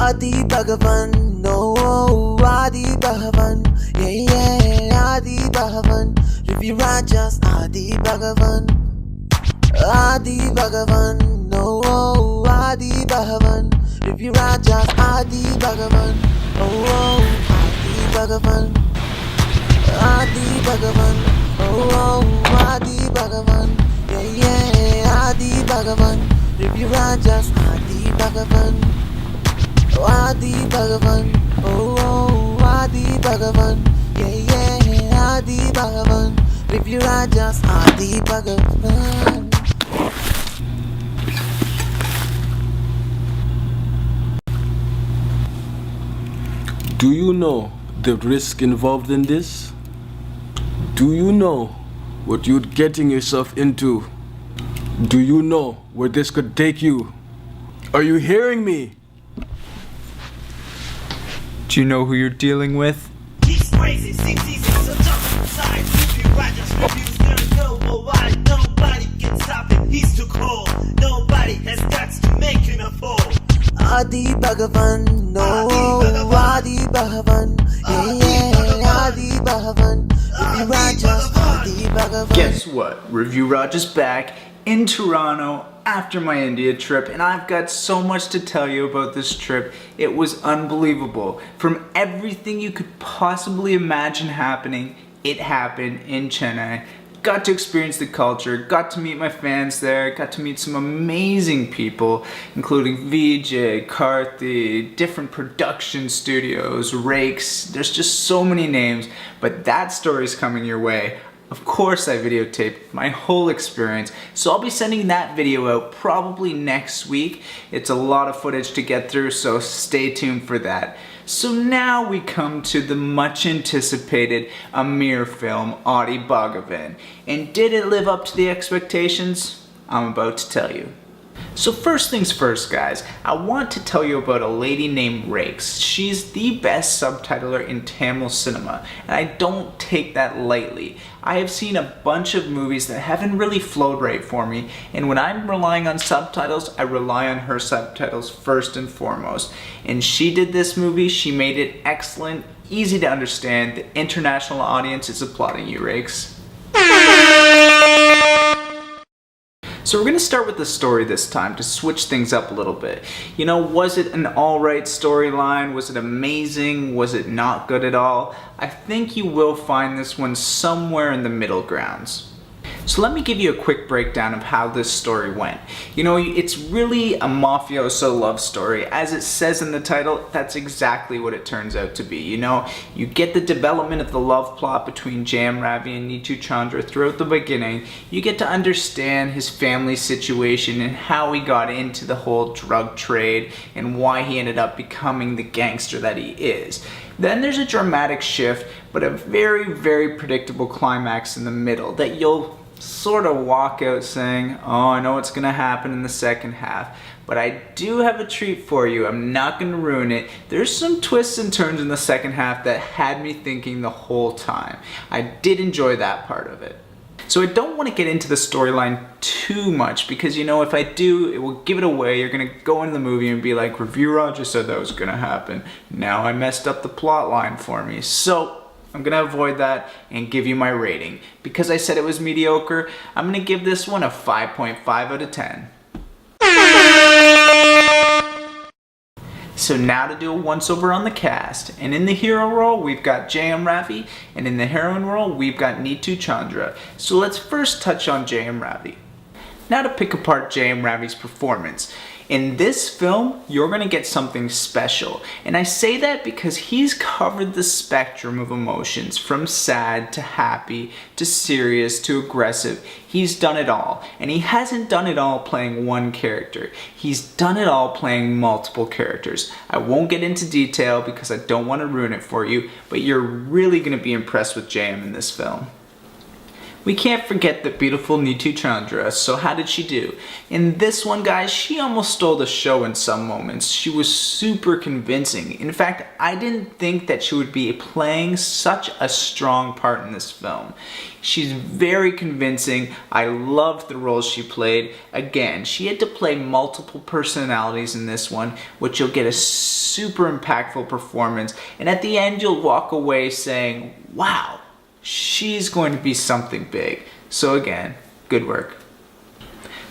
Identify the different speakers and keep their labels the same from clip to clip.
Speaker 1: Aadhi Bhagavan, no, Aadhi Bhagavan, Aadhi Bhagavan, Review Rajas, Aadhi Bhagavan, Aadhi Bhagavan, no, Aadhi Bhagavan, Review Rajas, Aadhi Bhagavan, oh, Aadhi Bhagavan, Aadhi Bhagavan, oh, Aadhi Bhagavan, Aadhi Bhagavan, Review Rajas, Aadhi Bhagavan. Aadhi Bhagavan, oh, Aadhi Bhagavan, Aadhi Bhagavan, Review Rajas, Aadhi Bhagavan.
Speaker 2: Do you know the risk involved in this? Do you know what you're getting yourself into? Do you know where this could take you? Are you hearing me?
Speaker 3: Do you know who you're dealing with?
Speaker 4: He's crazy, he's so tough inside. Review Rajas reviews, never know why. Nobody can stop him, he's too cold. Nobody has guts to make him a fool.
Speaker 1: Aadhi Bhagavan, no, Aadhi Bhagavan, Aadhi Bhagavan, Review Rajas, Aadhi Bhagavan.
Speaker 3: Guess what? Review Raj is back in Toronto after my India trip, and I've got so much to tell you about this trip. It was unbelievable. From everything you could possibly imagine happening, it happened in Chennai. Got to experience the culture, got to meet my fans there, got to meet some amazing people, including VJ, Karthi, different production studios, Rakes. There's just so many names, but that story's coming your way. Of course I videotaped my whole experience, so I'll be sending that video out probably next week. It's a lot of footage to get through, so stay tuned for that. So now we come to the much anticipated Ameer film, Aadhi Bhagavan. And did it live up to the expectations? I'm about to tell you. So first things first, guys, I want to tell you about a lady named Rakes. She's the best subtitler in Tamil cinema, and I don't take that lightly. I have seen a bunch of movies that haven't really flowed right for me, and when I'm relying on subtitles, I rely on her subtitles first and foremost. And she did this movie, she made it excellent, easy to understand. The international audience is applauding you, Rakes. So we're going to start with the story this time to switch things up a little bit. You know, was it an alright storyline? Was it amazing? Was it not good at all? I think you will find this one somewhere in the middle grounds. So let me give you a quick breakdown of how this story went. You know, it's really a mafioso love story. As it says in the title, that's exactly what it turns out to be. You know, you get the development of the love plot between Jayam Ravi and Neetu Chandra throughout the beginning. You get to understand his family situation and how he got into the whole drug trade and why he ended up becoming the gangster that he is. Then there's a dramatic shift, but a very, very predictable climax in the middle that you'll sort of walk out saying, oh, I know what's gonna happen in the second half, but I do have a treat for you. I'm not gonna ruin it. There's some twists and turns in the second half that had me thinking the whole time. I did enjoy that part of it. So I don't want to get into the storyline too much because, you know, if I do, it will give it away. You're gonna go into the movie and be like, Review Roger said that was gonna happen. Now I messed up the plot line for me. So I'm gonna avoid that and give you my rating. Because I said it was mediocre, I'm gonna give this one a 5.5 out of 10. So now to do a once over on the cast. And in the hero role, we've got Jayam Ravi, and in the heroine role, we've got Neetu Chandra. So let's first touch on Jayam Ravi. Now to pick apart Jayam Ravi's performance. In this film, you're going to get something special. And I say that because he's covered the spectrum of emotions from sad to happy to serious to aggressive. He's done it all. And he hasn't done it all playing one character. He's done it all playing multiple characters. I won't get into detail because I don't want to ruin it for you, but you're really going to be impressed with Jayam in this film. We can't forget the beautiful Neetu Chandra. So how did she do? In this one, guys, she almost stole the show in some moments. She was super convincing. In fact, I didn't think that she would be playing such a strong part in this film. She's very convincing. I loved the role she played. Again, she had to play multiple personalities in this one, which you'll get a super impactful performance. And at the end, you'll walk away saying, wow, she's going to be something big. So again, good work.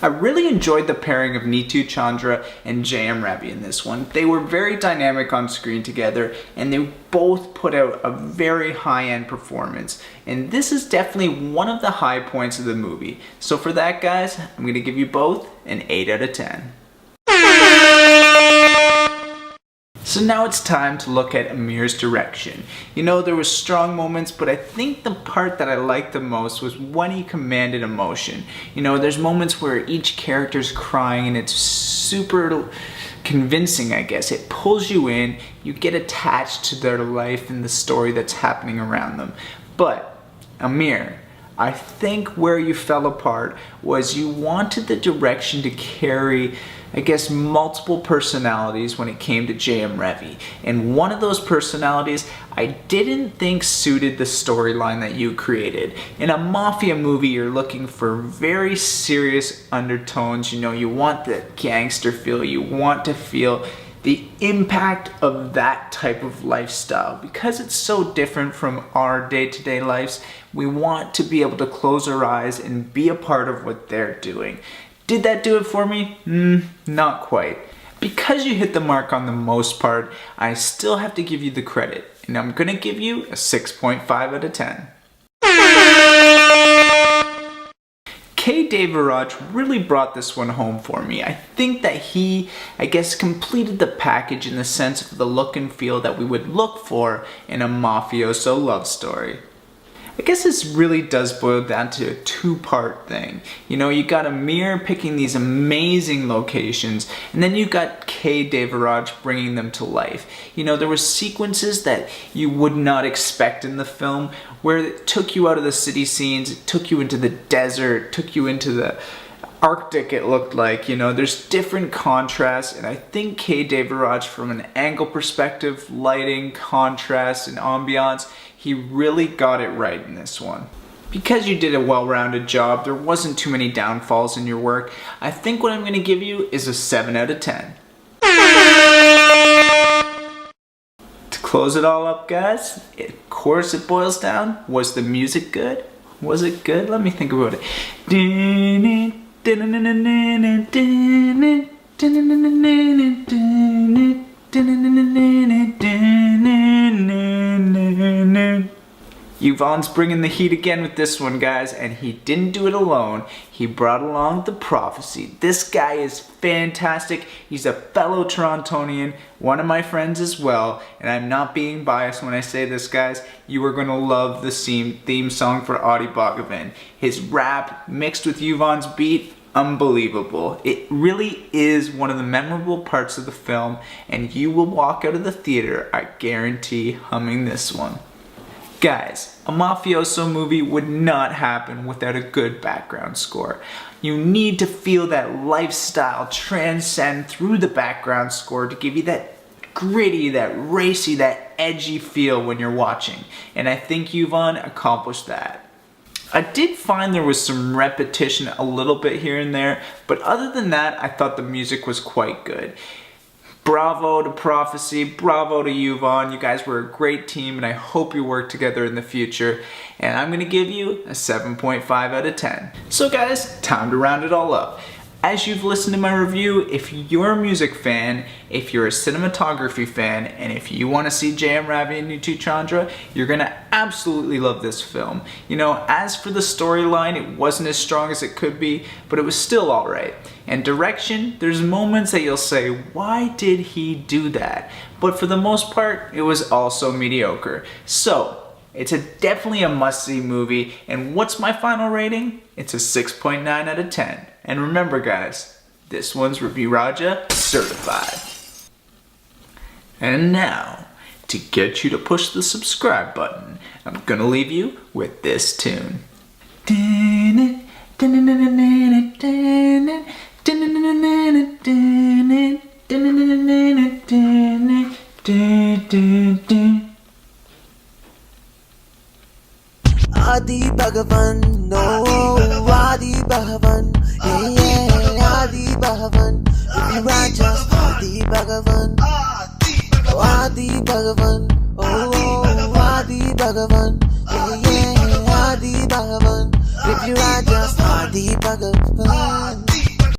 Speaker 3: I really enjoyed the pairing of Neetu Chandra and Jayam Ravi in this one. They were very dynamic on screen together, and they both put out a very high-end performance. And this is definitely one of the high points of the movie. So for that, guys, I'm going to give you both an 8 out of 10. So now it's time to look at Ameer's direction. You know, there were strong moments, but I think the part that I liked the most was when he commanded emotion. You know, there's moments where each character's crying and it's super convincing, I guess. It pulls you in, you get attached to their life and the story that's happening around them. But, Ameer, I think where you fell apart was you wanted the direction to carry, I guess, multiple personalities when it came to Jayam Ravi. And one of those personalities I didn't think suited the storyline that you created. In a mafia movie, you're looking for very serious undertones. You know, you want the gangster feel. You want to feel the impact of that type of lifestyle. Because it's so different from our day-to-day lives, we want to be able to close our eyes and be a part of what they're doing. Did that do it for me? Not quite. Because you hit the mark on the most part, I still have to give you the credit. And I'm gonna give you a 6.5 out of 10. K. Devaraj really brought this one home for me. I think that he, I guess, completed the package in the sense of the look and feel that we would look for in a mafioso love story. I guess this really does boil down to a two-part thing. You know, you got Ameer picking these amazing locations, and then you got K. Devaraj bringing them to life. You know, there were sequences that you would not expect in the film, where it took you out of the city scenes, it took you into the desert, it took you into the Arctic, it looked like. You know, there's different contrasts, and I think K. Devaraj, from an angle perspective, lighting, contrast, and ambiance, he really got it right in this one. Because you did a well-rounded job, there wasn't too many downfalls in your work, I think what I'm going to give you is a 7 out of 10. To close it all up, guys, of course it boils down, was the music good? Was it good? Let me think about it. Yvonne's bringing the heat again with this one, guys, and he didn't do it alone. He brought along the prophecy. This guy is fantastic. He's a fellow Torontonian, one of my friends as well, and I'm not being biased when I say this, guys. You are going to love the theme song for Aadhi Bhagavan. His rap mixed with Yvonne's beat, unbelievable. It really is one of the memorable parts of the film, and you will walk out of the theater, I guarantee, humming this one. Guys, a mafioso movie would not happen without a good background score. You need to feel that lifestyle transcend through the background score to give you that gritty, that racy, that edgy feel when you're watching. And I think Yvonne accomplished that. I did find there was some repetition a little bit here and there, but other than that, I thought the music was quite good. Bravo to Prophecy, bravo to Yvonne. You guys were a great team, and I hope you work together in the future. And I'm gonna give you a 7.5 out of 10. So guys, time to round it all up. As you've listened to my review, if you're a music fan, if you're a cinematography fan, and if you want to see Jayam Ravi and Neetu Chandra, you're going to absolutely love this film. You know, as for the storyline, it wasn't as strong as it could be, but it was still alright. And direction, there's moments that you'll say, why did he do that? But for the most part, it was also mediocre. So, it's definitely a must-see movie, and what's my final rating? It's a 6.9 out of 10. And remember guys, this one's Review Raja certified. And now, to get you to push the subscribe button, I'm gonna leave you with this tune.
Speaker 1: Aadhi Bhagavan, no, Aadhi Bhagavan, yeah, Aadhi Bhagavan, if you are just Aadhi Bhagavan, Aadhi Bhagavan, oh, Aadhi Bhagavan, yeah, Aadhi Bhagavan, if you are just Aadhi Bhagavan.